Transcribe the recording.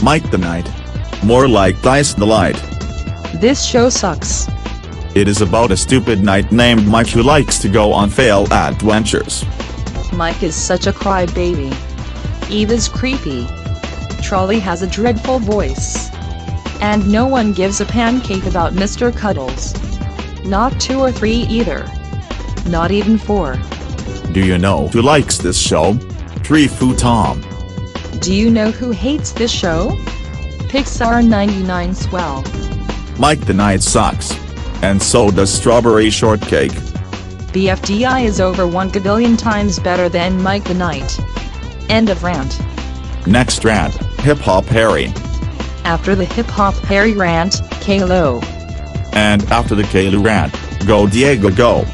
Mike the Knight. More like Dice the Light. This show sucks. It is about a stupid knight named Mike who likes to go on failed adventures. Mike is such a crybaby. Eve is creepy. Trolley has a dreadful voice. And no one gives a pancake about Mr. Cuddles. Not 2 or 3 either. Not even 4. Do you know who likes this show? Treefoo Tom. Do you know who hates this show? Pixar 99 Swell. Mike the Knight sucks. And so does Strawberry Shortcake. BFDI is over 1 gadillion times better than Mike the Knight. End of rant. Next rant, Hip Hop Harry. After the Hip Hop Harry rant, Kalo. And after the Kalo rant, Go Diego Go.